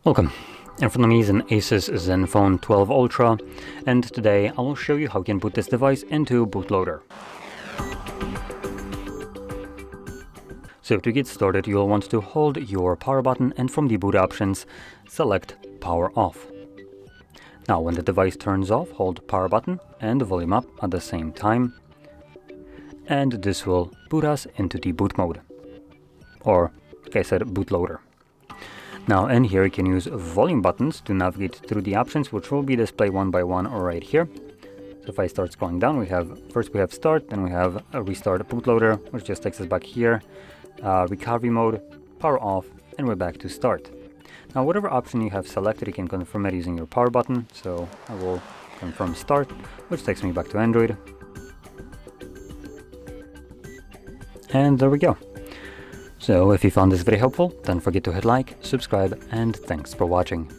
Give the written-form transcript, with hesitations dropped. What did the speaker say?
Welcome. In front of me is an ASUS ZenFone 12 Ultra, and today I will show you how you can boot this device into Bootloader. So to get started, you'll want to hold your power button and from the boot options, select Power Off. Now when the device turns off, hold power button and the volume up at the same time, and this will boot us into the boot mode, or like I said, Bootloader. Now in here you can use volume buttons to navigate through the options, which will be displayed one by one right here. So if I start scrolling down, we have start, then we have a restart bootloader, which just takes us back here, recovery mode, power off, and we're back to start. Now whatever option you have selected, you can confirm it using your power button. So I will confirm start, which takes me back to Android. And there we go. So if you found this very helpful, don't forget to hit like, subscribe, and thanks for watching.